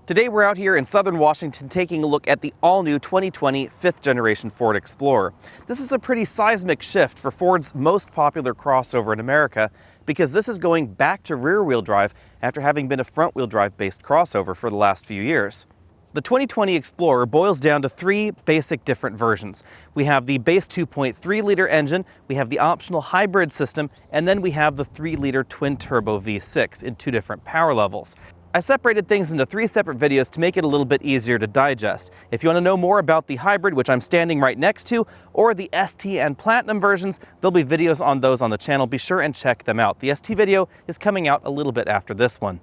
Today we're out here in southern Washington taking a look at the all-new 2020 fifth generation Ford Explorer. This is a pretty seismic shift for Ford's most popular crossover in America because this is going back to rear-wheel drive after having been a front-wheel drive based crossover for the last few years. The 2020 Explorer boils down to three basic different versions. We have the base 2.3-liter engine, we have the optional hybrid system, and then we have the 3-liter twin-turbo V6 in two different power levels. I separated things into three separate videos to make it a little bit easier to digest. If you want to know more about the hybrid, which I'm standing right next to, or the ST and Platinum versions, there'll be videos on those on the channel. Be sure and check them out. The ST video is coming out a little bit after this one.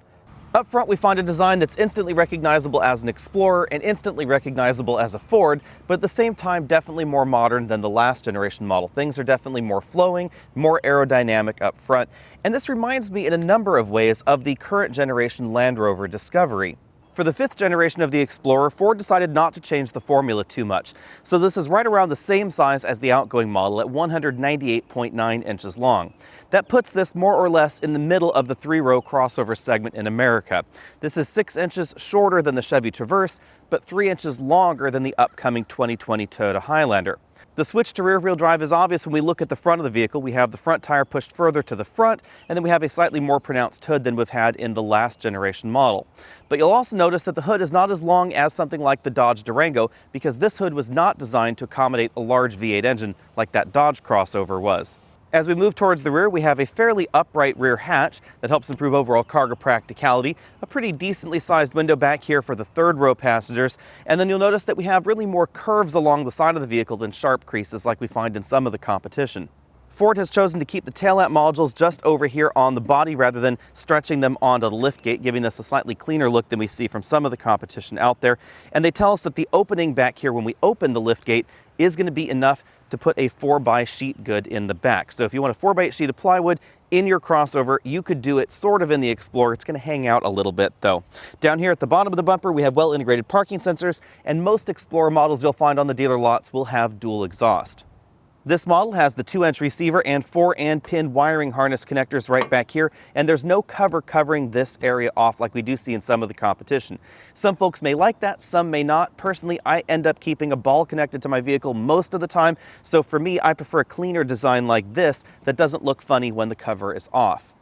Up front, we find a design that's instantly recognizable as an Explorer and instantly recognizable as a Ford, but at the same time definitely more modern than the last generation model. Things are definitely more flowing, more aerodynamic up front, and this reminds me in a number of ways of the current generation Land Rover Discovery. For the fifth generation of the Explorer, Ford decided not to change the formula too much, so this is right around the same size as the outgoing model at 198.9 inches long. That puts this more or less in the middle of the three-row crossover segment in America. This is 6 inches shorter than the Chevy Traverse, but 3 inches longer than the upcoming 2020 Toyota Highlander. The switch to rear-wheel drive is obvious when we look at the front of the vehicle. We have the front tire pushed further to the front, and then we have a slightly more pronounced hood than we've had in the last generation model. But you'll also notice that the hood is not as long as something like the Dodge Durango because this hood was not designed to accommodate a large V8 engine like that Dodge crossover was. As we move towards the rear, we have a fairly upright rear hatch that helps improve overall cargo practicality, a pretty decently sized window back here for the third row passengers, and then you'll notice that we have really more curves along the side of the vehicle than sharp creases like we find in some of the competition. Ford has chosen to keep the tail lamp modules just over here on the body rather than stretching them onto the liftgate, giving us a slightly cleaner look than we see from some of the competition out there. And they tell us that the opening back here when we open the liftgate is going to be enough to put a 4x sheet good in the back. So if you want a 4x8 sheet of plywood in your crossover, you could do it sort of in the Explorer. It's going to hang out a little bit though. Down here at the bottom of the bumper, we have well integrated parking sensors, and most Explorer models you'll find on the dealer lots will have dual exhaust. This model has the 2-inch receiver and 4-pin wiring harness connectors right back here, and there's no cover covering this area off like we do see in some of the competition. Some folks may like that, some may not. Personally, I end up keeping a ball connected to my vehicle most of the time, so for me, I prefer a cleaner design like this that doesn't look funny when the cover is off.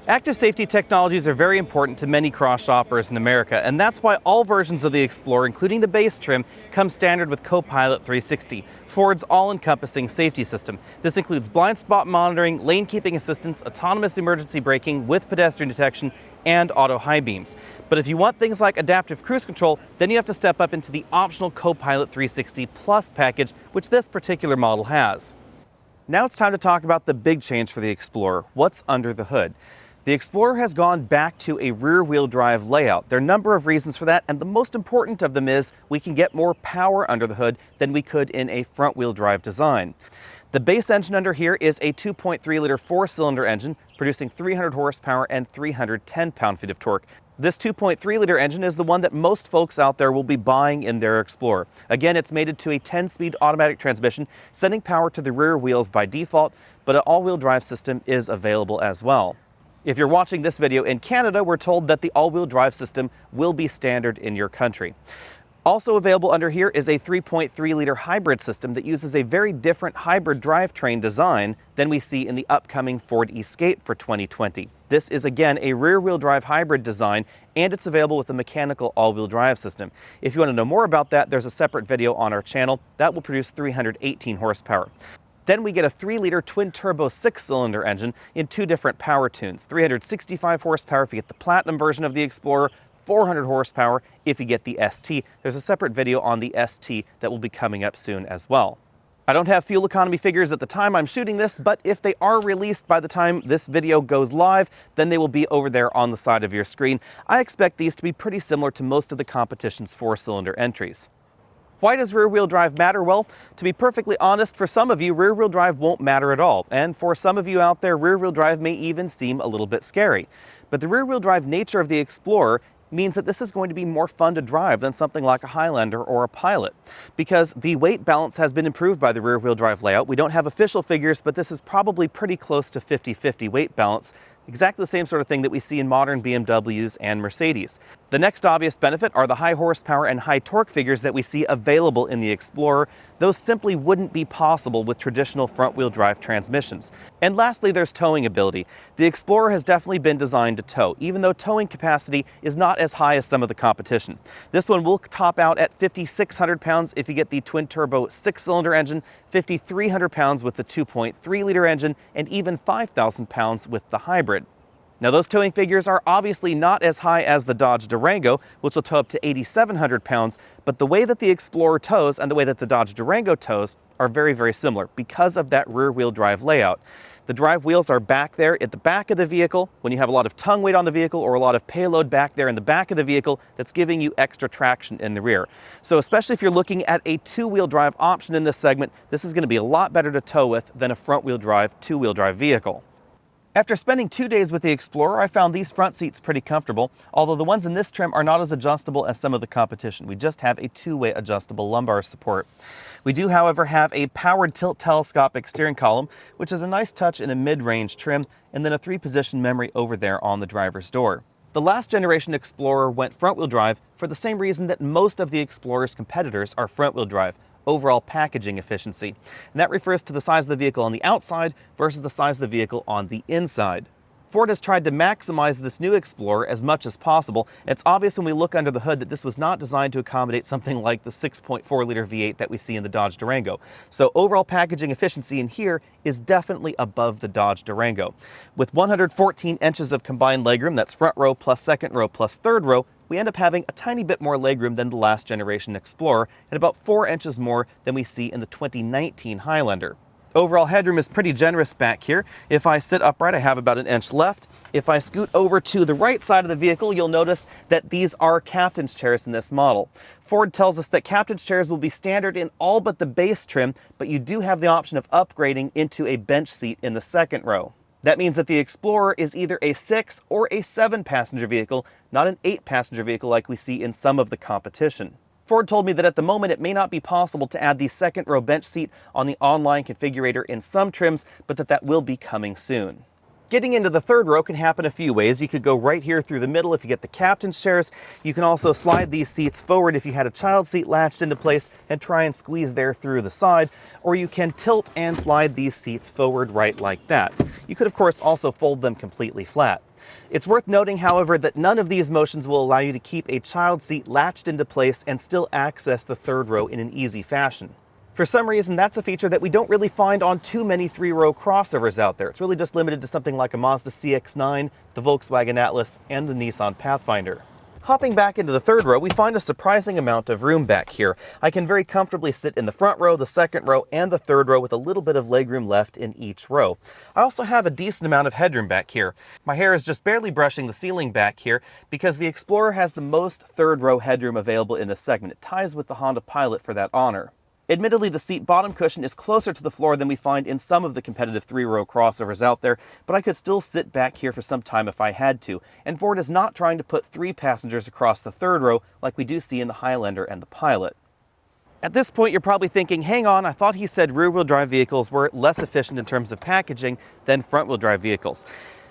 Active safety technologies are very important to many cross shoppers in America, and that's why all versions of the Explorer, including the base trim, come standard with Copilot 360, Ford's all-encompassing safety system. This includes blind spot monitoring, lane keeping assistance, autonomous emergency braking with pedestrian detection, and auto high beams. But if you want things like adaptive cruise control, then you have to step up into the optional Copilot 360 Plus package, which this particular model has. Now it's time to talk about the big change for the Explorer, what's under the hood. The Explorer has gone back to a rear-wheel drive layout. There are a number of reasons for that, and the most important of them is we can get more power under the hood than we could in a front-wheel drive design. The base engine under here is a 2.3-liter 4-cylinder engine producing 300 horsepower and 310 pound-feet of torque. This 2.3-liter engine is the one that most folks out there will be buying in their Explorer. Again, it's mated to a 10-speed automatic transmission, sending power to the rear wheels by default, but an all-wheel drive system is available as well. If you're watching this video in Canada, we're told that the all-wheel drive system will be standard in your country. Also available under here is a 3.3-liter hybrid system that uses a very different hybrid drivetrain design than we see in the upcoming Ford Escape for 2020. This is again a rear-wheel drive hybrid design, and it's available with a mechanical all-wheel drive system. If you want to know more about that, there's a separate video on our channel that will produce 318 horsepower. Then we get a 3-liter twin-turbo 6-cylinder engine in two different power tunes. 365 horsepower if you get the Platinum version of the Explorer, 400 horsepower if you get the ST. There's a separate video on the ST that will be coming up soon as well. I don't have fuel economy figures at the time I'm shooting this, but if they are released by the time this video goes live, then they will be over there on the side of your screen. I expect these to be pretty similar to most of the competition's 4-cylinder entries. Why does rear-wheel drive matter? Well, to be perfectly honest, for some of you, rear-wheel drive won't matter at all. And for some of you out there, rear-wheel drive may even seem a little bit scary. But the rear-wheel drive nature of the Explorer means that this is going to be more fun to drive than something like a Highlander or a Pilot. Because the weight balance has been improved by the rear-wheel drive layout. We don't have official figures, but this is probably pretty close to 50-50 weight balance. Exactly the same sort of thing that we see in modern BMWs and Mercedes. The next obvious benefit are the high horsepower and high torque figures that we see available in the Explorer. Those simply wouldn't be possible with traditional front-wheel drive transmissions. And lastly, there's towing ability. The Explorer has definitely been designed to tow, even though towing capacity is not as high as some of the competition. This one will top out at 5,600 pounds if you get the twin-turbo 6-cylinder engine, 5,300 pounds with the 2.3-liter engine, and even 5,000 pounds with the hybrid. Now those towing figures are obviously not as high as the Dodge Durango, which will tow up to 8,700 pounds, but the way that the Explorer tows and the way that the Dodge Durango tows are very, very similar because of that rear-wheel drive layout. The drive wheels are back there at the back of the vehicle when you have a lot of tongue weight on the vehicle or a lot of payload back there in the back of the vehicle that's giving you extra traction in the rear. So especially if you're looking at a two-wheel drive option in this segment, this is going to be a lot better to tow with than a front-wheel drive, two-wheel drive vehicle. After spending 2 days with the Explorer, I found these front seats pretty comfortable, although the ones in this trim are not as adjustable as some of the competition. We just have a two-way adjustable lumbar support. We do, however, have a powered tilt telescopic steering column, which is a nice touch in a mid-range trim, and then a 3-position memory over there on the driver's door. The last generation Explorer went front-wheel drive for the same reason that most of the Explorer's competitors are front-wheel drive: overall packaging efficiency. And that refers to the size of the vehicle on the outside versus the size of the vehicle on the inside. Ford has tried to maximize this new Explorer as much as possible. It's obvious when we look under the hood that this was not designed to accommodate something like the 6.4-liter V8 that we see in the Dodge Durango. So overall packaging efficiency in here is definitely above the Dodge Durango. With 114 inches of combined legroom, that's front row plus second row plus third row, we end up having a tiny bit more legroom than the last generation Explorer and about 4 inches more than we see in the 2019 Highlander. Overall headroom is pretty generous back here. If I sit upright, I have about 1 inch left. If I scoot over to the right side of the vehicle, you'll notice that these are captain's chairs in this model. Ford tells us that captain's chairs will be standard in all but the base trim, but you do have the option of upgrading into a bench seat in the second row. That means that the Explorer is either a 6 or a 7-passenger vehicle, not an 8-passenger vehicle like we see in some of the competition. Ford told me that at the moment it may not be possible to add the second row bench seat on the online configurator in some trims, but that will be coming soon. Getting into the third row can happen a few ways. You could go right here through the middle if you get the captain's chairs. You can also slide these seats forward if you had a child seat latched into place and try and squeeze there through the side, or you can tilt and slide these seats forward right like that. You could of course also fold them completely flat. It's worth noting, however, that none of these motions will allow you to keep a child seat latched into place and still access the third row in an easy fashion. For some reason, that's a feature that we don't really find on too many 3-row crossovers out there. It's really just limited to something like a Mazda CX-9, the Volkswagen Atlas, and the Nissan Pathfinder. Hopping back into the third row, we find a surprising amount of room back here. I can very comfortably sit in the front row, the second row, and the third row with a little bit of legroom left in each row. I also have a decent amount of headroom back here. My hair is just barely brushing the ceiling back here because the Explorer has the most third row headroom available in this segment. It ties with the Honda Pilot for that honor. Admittedly, the seat bottom cushion is closer to the floor than we find in some of the competitive 3-row crossovers out there, but I could still sit back here for some time if I had to, and Ford is not trying to put 3 passengers across the third row like we do see in the Highlander and the Pilot. At this point, you're probably thinking, hang on, I thought he said rear-wheel drive vehicles were less efficient in terms of packaging than front-wheel drive vehicles.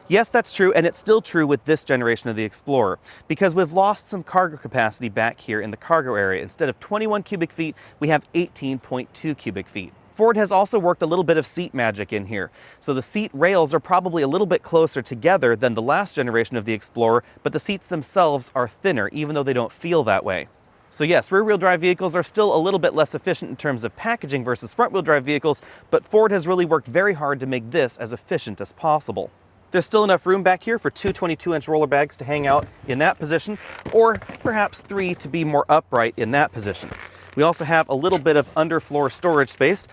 Yes, that's true, and it's still true with this generation of the Explorer, because we've lost some cargo capacity back here in the cargo area. Instead of 21 cubic feet, we have 18.2 cubic feet. Ford has also worked a little bit of seat magic in here. So the seat rails are probably a little bit closer together than the last generation of the Explorer, but the seats themselves are thinner, even though they don't feel that way. So yes, rear-wheel drive vehicles are still a little bit less efficient in terms of packaging versus front-wheel drive vehicles, but Ford has really worked very hard to make this as efficient as possible. There's still enough room back here for 2 22-inch roller bags to hang out in that position, or perhaps 3 to be more upright in that position. We also have a little bit of underfloor storage space,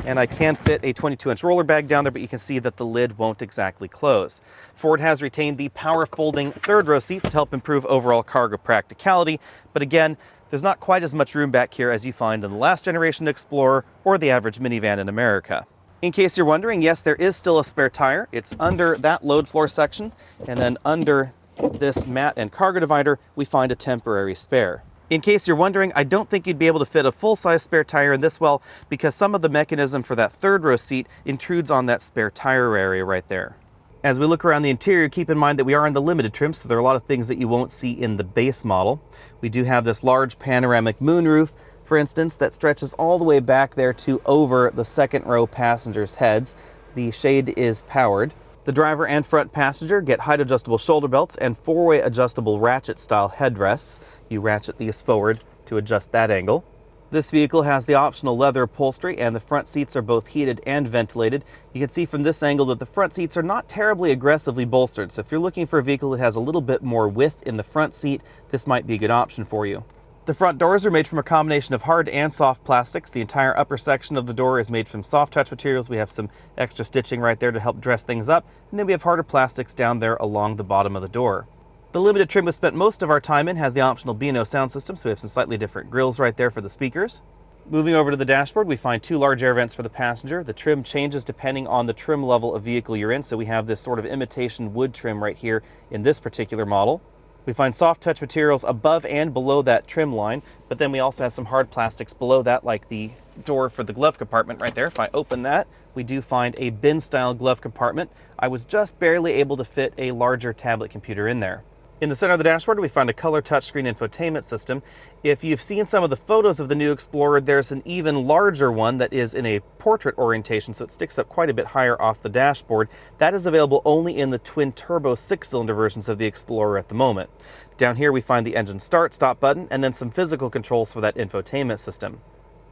and I can fit a 22-inch roller bag down there, but you can see that the lid won't exactly close. Ford has retained the power folding third row seats to help improve overall cargo practicality, but again, there's not quite as much room back here as you find in the last generation Explorer or the average minivan in America. In case you're wondering, yes, there is still a spare tire. It's under that load floor section, and then under this mat and cargo divider, we find a temporary spare. In case you're wondering, I don't think you'd be able to fit a full-size spare tire in this well because some of the mechanism for that third row seat intrudes on that spare tire area right there. As we look around the interior, keep in mind that we are in the limited trim, so there are a lot of things that you won't see in the base model. We do have this large panoramic moonroof, for instance, that stretches all the way back there to over the second row passengers' heads. The shade is powered. The driver and front passenger get height adjustable shoulder belts and four-way adjustable ratchet style headrests. You ratchet these forward to adjust that angle. This vehicle has the optional leather upholstery, and the front seats are both heated and ventilated. You can see from this angle that the front seats are not terribly aggressively bolstered, so if you're looking for a vehicle that has a little bit more width in the front seat, this might be a good option for you. The front doors are made from a combination of hard and soft plastics. The entire upper section of the door is made from soft touch materials. We have some extra stitching right there to help dress things up, and then we have harder plastics down there along the bottom of the door. The limited trim we spent most of our time in has the optional B&O sound system, so we have some slightly different grills right there for the speakers. Moving over to the dashboard, we find two large air vents for the passenger. The trim changes depending on the trim level of vehicle you're in, so we have this sort of imitation wood trim right here in this particular model. We find soft touch materials above and below that trim line, but then we also have some hard plastics below that, like the door for the glove compartment right there. If I open that, we do find a bin-style glove compartment. I was just barely able to fit a larger tablet computer in there. In the center of the dashboard, we find a color touchscreen infotainment system. If you've seen some of the photos of the new Explorer, there's an even larger one that is in a portrait orientation, so it sticks up quite a bit higher off the dashboard. That is available only in the twin-turbo 6-cylinder versions of the Explorer at the moment. Down here, we find the engine start-stop button and then some physical controls for that infotainment system.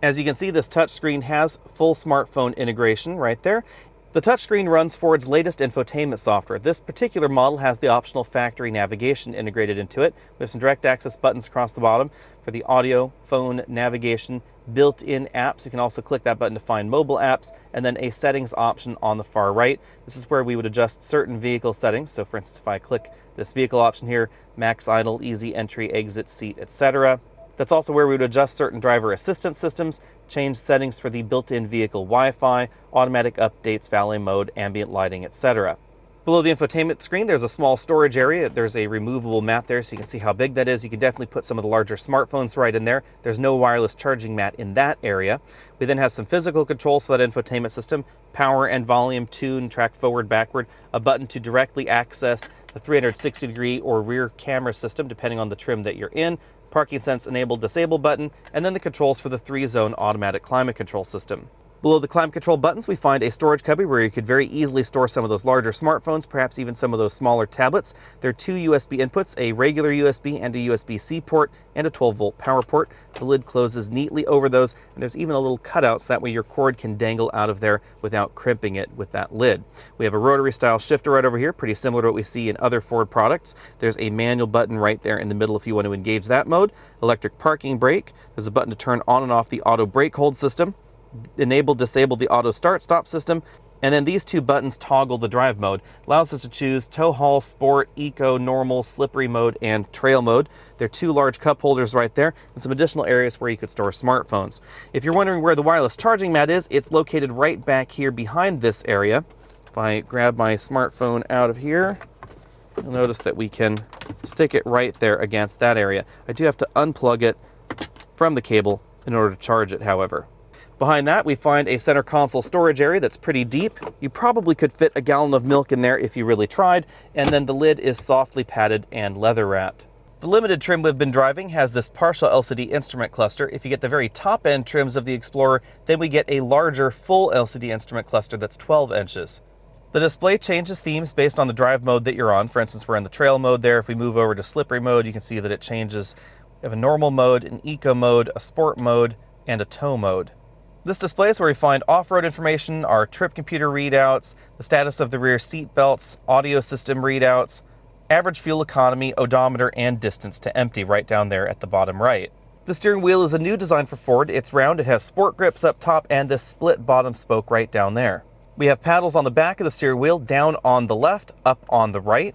As you can see, this touchscreen has full smartphone integration right there. The touchscreen runs Ford's latest infotainment software. This particular model has the optional factory navigation integrated into it. We have some direct access buttons across the bottom for the audio, phone, navigation, built-in apps. You can also click that button to find mobile apps, and then a settings option on the far right. This is where we would adjust certain vehicle settings. So for instance, if I click this vehicle option here, max idle, easy entry, exit seat, etc. That's also where we would adjust certain driver assistance systems, change settings for the built-in vehicle Wi-Fi, automatic updates, valet mode, ambient lighting, etc. Below the infotainment screen, there's a small storage area. There's a removable mat there, so you can see how big that is. You can definitely put some of the larger smartphones right in there. There's no wireless charging mat in that area. We then have some physical controls for that infotainment system: power and volume, tune, track forward, backward, a button to directly access the 360-degree or rear camera system, depending on the trim that you're in, parking sense enable disable button, and then the controls for the 3-zone automatic climate control system. Below the climate control buttons, we find a storage cubby where you could very easily store some of those larger smartphones, perhaps even some of those smaller tablets. There are two USB inputs, a regular USB and a USB-C port, and a 12-volt power port. The lid closes neatly over those, and there's even a little cutout so that way your cord can dangle out of there without crimping it with that lid. We have a rotary-style shifter right over here, pretty similar to what we see in other Ford products. There's a manual button right there in the middle if you want to engage that mode. Electric parking brake. There's a button to turn on and off the auto brake hold system. Enable, disable the auto start-stop system, and then these two buttons toggle the drive mode. Allows us to choose tow haul, sport, eco, normal, slippery mode, and trail mode. There are two large cup holders right there, and some additional areas where you could store smartphones. If you're wondering where the wireless charging mat is, it's located right back here behind this area. If I grab my smartphone out of here, you'll notice that we can stick it right there against that area. I do have to unplug it from the cable in order to charge it, however. Behind that, we find a center console storage area that's pretty deep. You probably could fit a gallon of milk in there if you really tried, and then the lid is softly padded and leather wrapped. The limited trim we've been driving has this partial LCD instrument cluster. If you get the very top end trims of the Explorer, then we get a larger full LCD instrument cluster that's 12 inches. The display changes themes based on the drive mode that you're on. For instance, we're in the trail mode there. If we move over to slippery mode, you can see that it changes. We have a normal mode, an eco mode, a sport mode, and a tow mode. This display is where we find off-road information, our trip computer readouts, the status of the rear seat belts, audio system readouts, average fuel economy, odometer, and distance to empty right down there at the bottom right. The steering wheel is a new design for Ford. It's round, it has sport grips up top, and this split bottom spoke right down there. We have paddles on the back of the steering wheel, down on the left, up on the right.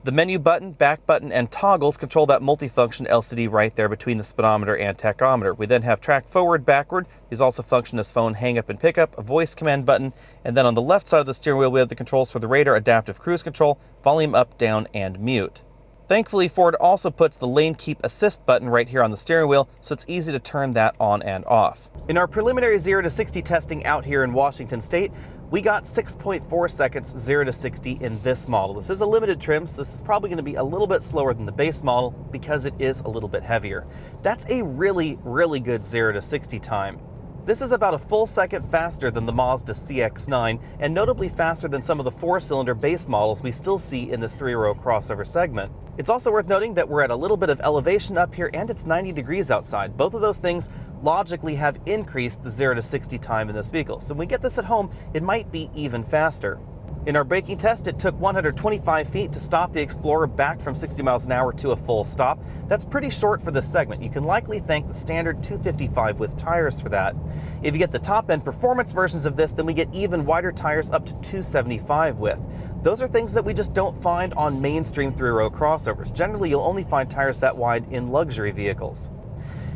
The menu button, back button, and toggles control that multifunction LCD right there between the speedometer and tachometer. We then have track forward, backward. These also function as phone hang up and pick up, a voice command button, and then on the left side of the steering wheel we have the controls for the radar adaptive cruise control, volume up, down, and mute. Thankfully, Ford also puts the lane keep assist button right here on the steering wheel, so it's easy to turn that on and off. In our preliminary 0 to 60 testing out here in Washington State, We got 6.4 seconds 0 to 60 in this model. This is a limited trim, so this is probably going to be a little bit slower than the base model because it is a little bit heavier. That's a really, really good 0 to 60 time. This is about a full second faster than the Mazda CX-9 and notably faster than some of the 4-cylinder base models we still see in this 3-row crossover segment. It's also worth noting that we're at a little bit of elevation up here and it's 90 degrees outside. Both of those things logically have increased the 0 to 60 time in this vehicle. So when we get this at home, it might be even faster. In our braking test, it took 125 feet to stop the Explorer back from 60 miles an hour to a full stop. That's pretty short for this segment. You can likely thank the standard 255 width tires for that. If you get the top-end performance versions of this, then we get even wider tires up to 275 width. Those are things that we just don't find on mainstream 3-row crossovers. Generally, you'll only find tires that wide in luxury vehicles.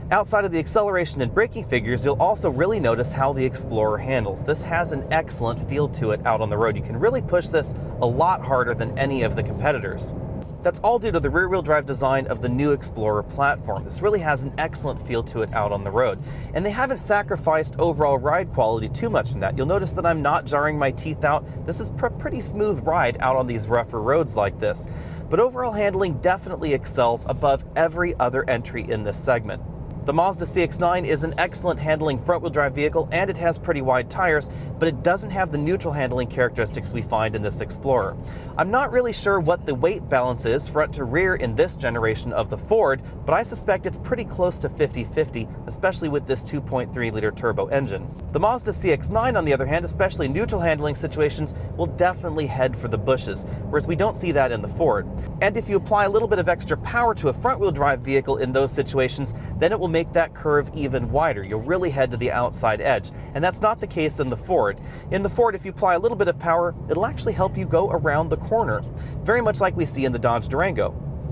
Outside of the acceleration and braking figures, you'll also really notice how the Explorer handles. This has an excellent feel to it out on the road. You can really push this a lot harder than any of the competitors. That's all due to the rear-wheel drive design of the new Explorer platform. This really has an excellent feel to it out on the road. And they haven't sacrificed overall ride quality too much in that. You'll notice that I'm not jarring my teeth out. This is a pretty smooth ride out on these rougher roads like this. But overall handling definitely excels above every other entry in this segment. The Mazda CX-9 is an excellent handling front-wheel drive vehicle and it has pretty wide tires, but it doesn't have the neutral handling characteristics we find in this Explorer. I'm not really sure what the weight balance is front to rear in this generation of the Ford, but I suspect it's pretty close to 50-50, especially with this 2.3-liter turbo engine. The Mazda CX-9, on the other hand, especially in neutral handling situations, will definitely head for the bushes, whereas we don't see that in the Ford. And if you apply a little bit of extra power to a front-wheel drive vehicle in those situations, then it will make that curve even wider. You'll really head to the outside edge, and that's not the case in the Ford. In the Ford, if you apply a little bit of power, it'll actually help you go around the corner, very much like we see in the Dodge Durango.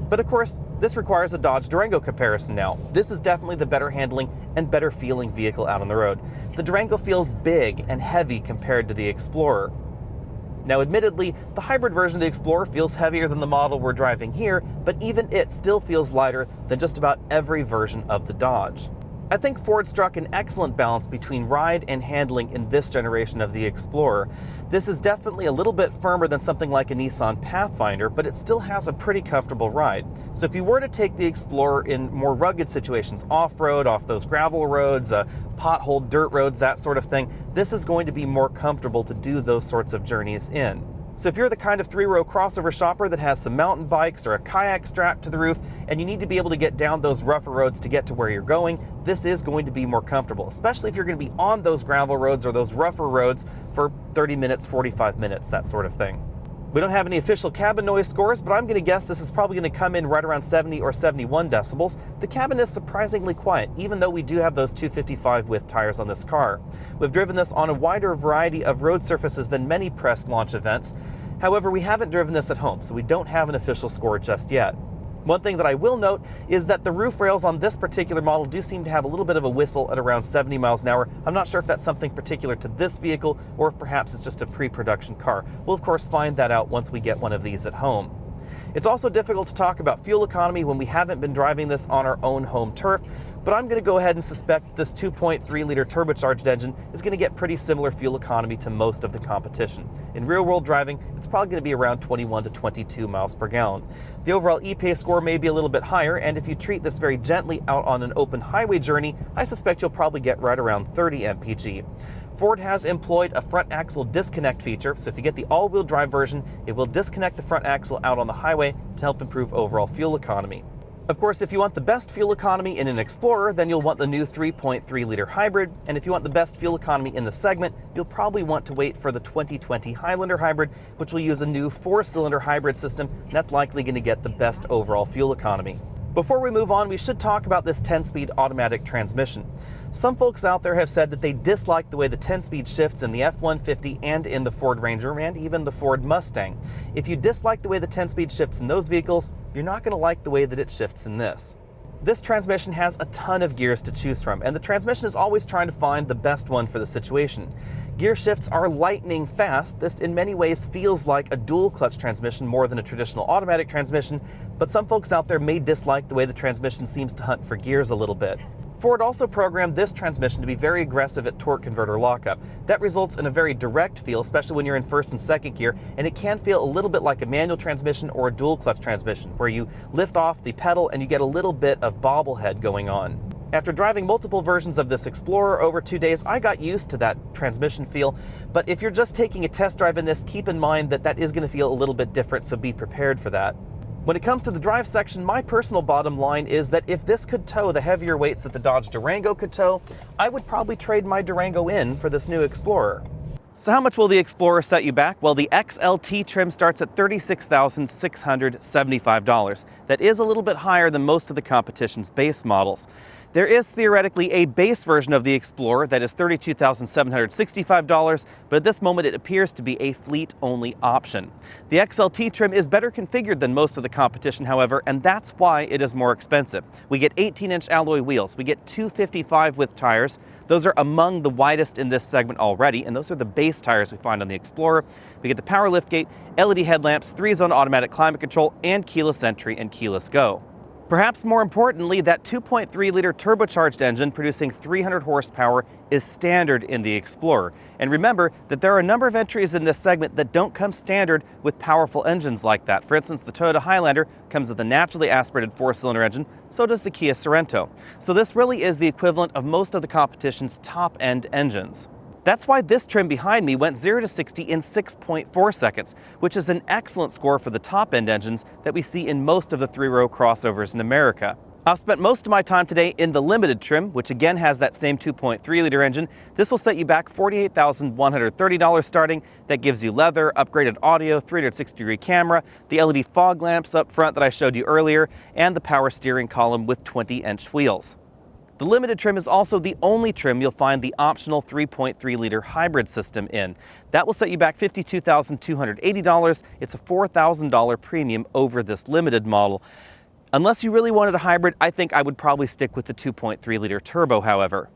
But of course, this requires a Dodge Durango comparison now. This is definitely the better handling and better feeling vehicle out on the road. The Durango feels big and heavy compared to the Explorer. Now, admittedly, the hybrid version of the Explorer feels heavier than the model we're driving here, but even it still feels lighter than just about every version of the Dodge. I think Ford struck an excellent balance between ride and handling in this generation of the Explorer. This is definitely a little bit firmer than something like a Nissan Pathfinder, but it still has a pretty comfortable ride. So if you were to take the Explorer in more rugged situations, off-road, off those gravel roads, pothole dirt roads, that sort of thing, this is going to be more comfortable to do those sorts of journeys in. So if you're the kind of 3-row crossover shopper that has some mountain bikes or a kayak strapped to the roof and you need to be able to get down those rougher roads to get to where you're going, this is going to be more comfortable, especially if you're going to be on those gravel roads or those rougher roads for 30 minutes, 45 minutes, that sort of thing. We don't have any official cabin noise scores, but I'm going to guess this is probably going to come in right around 70 or 71 decibels. The cabin is surprisingly quiet, even though we do have those 255 width tires on this car. We've driven this on a wider variety of road surfaces than many press launch events. However, we haven't driven this at home, so we don't have an official score just yet. One thing that I will note is that the roof rails on this particular model do seem to have a little bit of a whistle at around 70 miles an hour. I'm not sure if that's something particular to this vehicle or if perhaps it's just a pre-production car. We'll of course find that out once we get one of these at home. It's also difficult to talk about fuel economy when we haven't been driving this on our own home turf, but I'm going to go ahead and suspect this 2.3-liter turbocharged engine is going to get pretty similar fuel economy to most of the competition. In real-world driving, it's probably going to be around 21 to 22 miles per gallon. The overall EPA score may be a little bit higher, and if you treat this very gently out on an open highway journey, I suspect you'll probably get right around 30 mpg. Ford has employed a front axle disconnect feature, so if you get the all-wheel drive version, it will disconnect the front axle out on the highway to help improve overall fuel economy. Of course, if you want the best fuel economy in an Explorer, then you'll want the new 3.3-liter hybrid, and if you want the best fuel economy in the segment, you'll probably want to wait for the 2020 Highlander hybrid, which will use a new 4-cylinder hybrid system, and that's likely going to get the best overall fuel economy. Before we move on, we should talk about this 10-speed automatic transmission. Some folks out there have said that they dislike the way the 10-speed shifts in the F-150 and in the Ford Ranger and even the Ford Mustang. If you dislike the way the 10-speed shifts in those vehicles, you're not going to like the way that it shifts in this. This transmission has a ton of gears to choose from, and the transmission is always trying to find the best one for the situation. Gear shifts are lightning fast. This in many ways feels like a dual clutch transmission more than a traditional automatic transmission, but some folks out there may dislike the way the transmission seems to hunt for gears a little bit. Ford also programmed this transmission to be very aggressive at torque converter lockup. That results in a very direct feel, especially when you're in first and second gear, and it can feel a little bit like a manual transmission or a dual clutch transmission, where you lift off the pedal and you get a little bit of bobblehead going on. After driving multiple versions of this Explorer over 2 days, I got used to that transmission feel, but if you're just taking a test drive in this, keep in mind that that is going to feel a little bit different, so be prepared for that. When it comes to the drive section, my personal bottom line is that if this could tow the heavier weights that the Dodge Durango could tow, I would probably trade my Durango in for this new Explorer. So how much will the Explorer set you back? Well, the XLT trim starts at $36,675. That is a little bit higher than most of the competition's base models. There is theoretically a base version of the Explorer that is $32,765, but at this moment it appears to be a fleet-only option. The XLT trim is better configured than most of the competition, however, and that's why it is more expensive. We get 18-inch alloy wheels, we get 255 width tires. Those are among the widest in this segment already, and those are the base tires we find on the Explorer. We get the power liftgate, LED headlamps, 3-zone automatic climate control, and keyless entry and keyless go. Perhaps more importantly, that 2.3-liter turbocharged engine producing 300 horsepower is standard in the Explorer. And remember that there are a number of entries in this segment that don't come standard with powerful engines like that. For instance, the Toyota Highlander comes with a naturally aspirated 4-cylinder engine, so does the Kia Sorento. So this really is the equivalent of most of the competition's top-end engines. That's why this trim behind me went 0 to 60 in 6.4 seconds, which is an excellent score for the top-end engines that we see in most of the 3-row crossovers in America. I've spent most of my time today in the limited trim, which again has that same 2.3-liter engine. This will set you back $48,130 starting. That gives you leather, upgraded audio, 360-degree camera, the LED fog lamps up front that I showed you earlier, and the power steering column with 20-inch wheels. The limited trim is also the only trim you'll find the optional 3.3-liter hybrid system in. That will set you back $52,280. It's a $4,000 premium over this limited model. Unless you really wanted a hybrid, I think I would probably stick with the 2.3-liter turbo, however.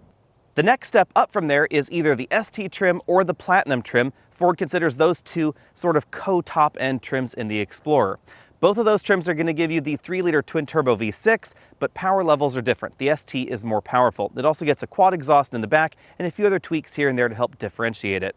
The next step up from there is either the ST trim or the Platinum trim. Ford considers those two sort of co-top-end trims in the Explorer. Both of those trims are going to give you the 3-liter twin-turbo V6, but power levels are different. The ST is more powerful. It also gets a quad exhaust in the back and a few other tweaks here and there to help differentiate it.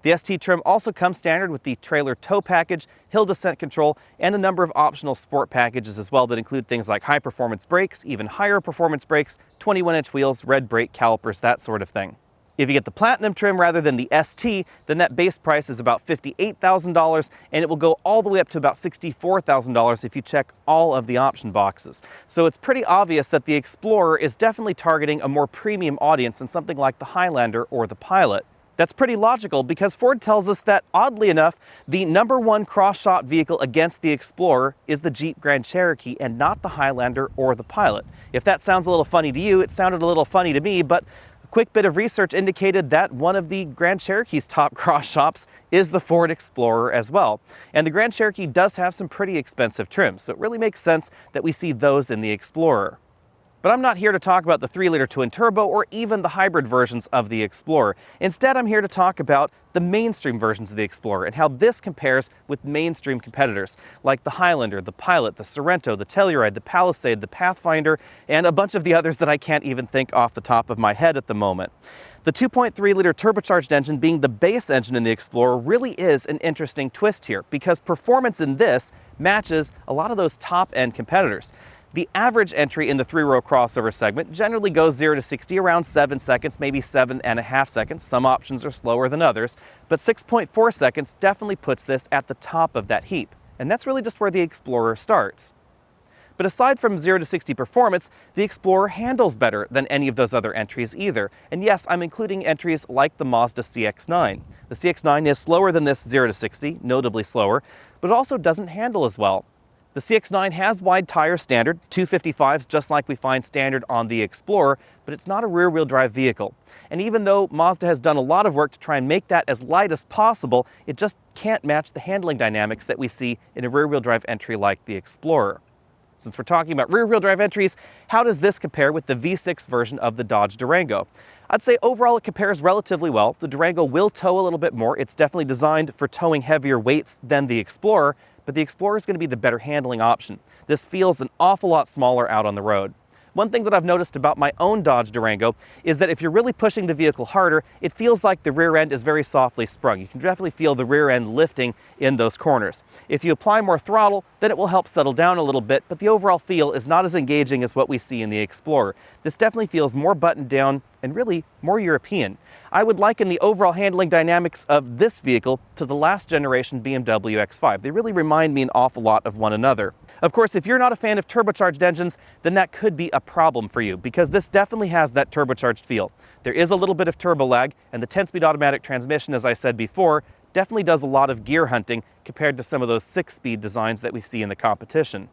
The ST trim also comes standard with the trailer tow package, hill descent control, and a number of optional sport packages as well that include things like high-performance brakes, even higher performance brakes, 21-inch wheels, red brake calipers, that sort of thing. If you get the Platinum trim rather than the ST, then that base price is about $58,000, and it will go all the way up to about $64,000 if you check all of the option boxes. So it's pretty obvious that the Explorer is definitely targeting a more premium audience than something like the Highlander or the Pilot. That's pretty logical because Ford tells us that, oddly enough, the #1 cross-shop vehicle against the Explorer is the Jeep Grand Cherokee and not the Highlander or the Pilot. If that sounds a little funny to you, it sounded a little funny to me, but quick bit of research indicated that one of the Grand Cherokee's top cross shops is the Ford Explorer as well. And the Grand Cherokee does have some pretty expensive trims, so it really makes sense that we see those in the Explorer. But I'm not here to talk about the 3-liter twin-turbo or even the hybrid versions of the Explorer. Instead, I'm here to talk about the mainstream versions of the Explorer and how this compares with mainstream competitors like the Highlander, the Pilot, the Sorento, the Telluride, the Palisade, the Pathfinder, and a bunch of the others that I can't even think off the top of my head at the moment. The 2.3-liter turbocharged engine being the base engine in the Explorer really is an interesting twist here because performance in this matches a lot of those top-end competitors. The average entry in the 3-row crossover segment generally goes 0 to 60 around 7 seconds, maybe 7.5 seconds. Some options are slower than others, but 6.4 seconds definitely puts this at the top of that heap. And that's really just where the Explorer starts. But aside from 0 to 60 performance, the Explorer handles better than any of those other entries either. And yes, I'm including entries like the Mazda CX-9. The CX-9 is slower than this 0 to 60, notably slower, but it also doesn't handle as well. The CX-9 has wide tire standard, 255s just like we find standard on the Explorer, but it's not a rear-wheel drive vehicle. And even though Mazda has done a lot of work to try and make that as light as possible, it just can't match the handling dynamics that we see in a rear-wheel drive entry like the Explorer. Since we're talking about rear-wheel drive entries, how does this compare with the V6 version of the Dodge Durango? I'd say overall it compares relatively well. The Durango will tow a little bit more. It's definitely designed for towing heavier weights than the Explorer, but the Explorer is going to be the better handling option. This feels an awful lot smaller out on the road. One thing that I've noticed about my own Dodge Durango is that if you're really pushing the vehicle harder, it feels like the rear end is very softly sprung. You can definitely feel the rear end lifting in those corners. If you apply more throttle, then it will help settle down a little bit, but the overall feel is not as engaging as what we see in the Explorer. This definitely feels more buttoned down and really more European. I would liken the overall handling dynamics of this vehicle to the last generation BMW X5. They really remind me an awful lot of one another. Of course, if you're not a fan of turbocharged engines, then that could be a problem for you, because this definitely has that turbocharged feel. There is a little bit of turbo lag, and the 10-speed automatic transmission, as I said before, definitely does a lot of gear hunting compared to some of those 6-speed designs that we see in the competition.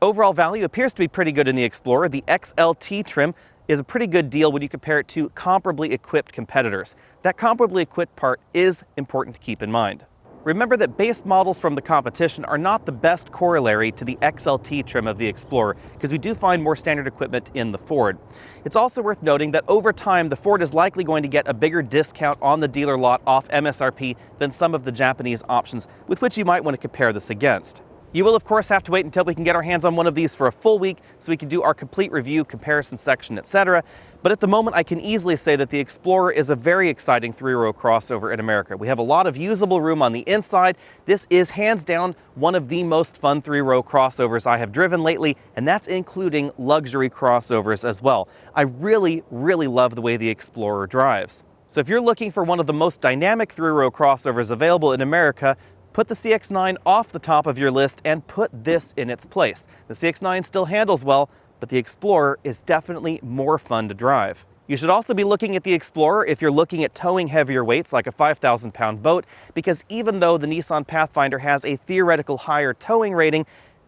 Overall value appears to be pretty good in the Explorer. The XLT trim is a pretty good deal when you compare it to comparably equipped competitors. That comparably equipped part is important to keep in mind. Remember that base models from the competition are not the best corollary to the XLT trim of the Explorer, because we do find more standard equipment in the Ford. It's also worth noting that over time, the Ford is likely going to get a bigger discount on the dealer lot off MSRP than some of the Japanese options with which you might want to compare this against. You will, of course, have to wait until we can get our hands on one of these for a full week so we can do our complete review, comparison section, etc. But at the moment, I can easily say that the Explorer is a very exciting three-row crossover in America. We have a lot of usable room on the inside. This is hands down one of the most fun three-row crossovers I have driven lately, and that's including luxury crossovers as well. I really, really love the way the Explorer drives. So if you're looking for one of the most dynamic three-row crossovers available in America, put the CX-9 off the top of your list and put this in its place. The CX-9 still handles well, but the Explorer is definitely more fun to drive. You should also be looking at the Explorer if you're looking at towing heavier weights like a 5,000-pound boat, because even though the Nissan Pathfinder has a theoretical higher towing rating,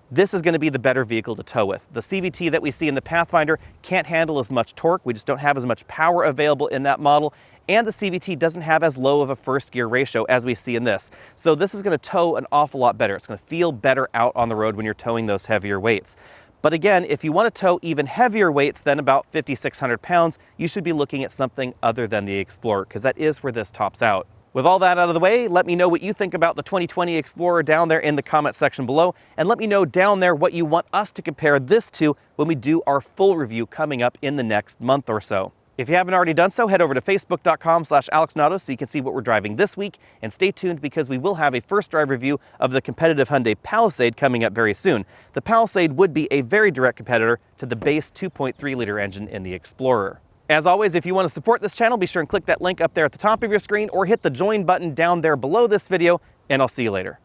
this is going to be the better vehicle to tow with. The CVT that we see in the Pathfinder can't handle as much torque. We just don't have as much power available in that model. And the CVT doesn't have as low of a first gear ratio as we see in this. So this is going to tow an awful lot better. It's going to feel better out on the road when you're towing those heavier weights. But again, if you want to tow even heavier weights than about 5,600 pounds, you should be looking at something other than the Explorer, because that is where this tops out. With all that out of the way, let me know what you think about the 2020 Explorer down there in the comment section below, and let me know down there what you want us to compare this to when we do our full review coming up in the next month or so. If you haven't already done so, head over to facebook.com/AlexNautos so you can see what we're driving this week, and stay tuned because we will have a first drive review of the competitive Hyundai Palisade coming up very soon. The Palisade would be a very direct competitor to the base 2.3-liter engine in the Explorer. As always, if you want to support this channel, be sure and click that link up there at the top of your screen or hit the join button down there below this video, and I'll see you later.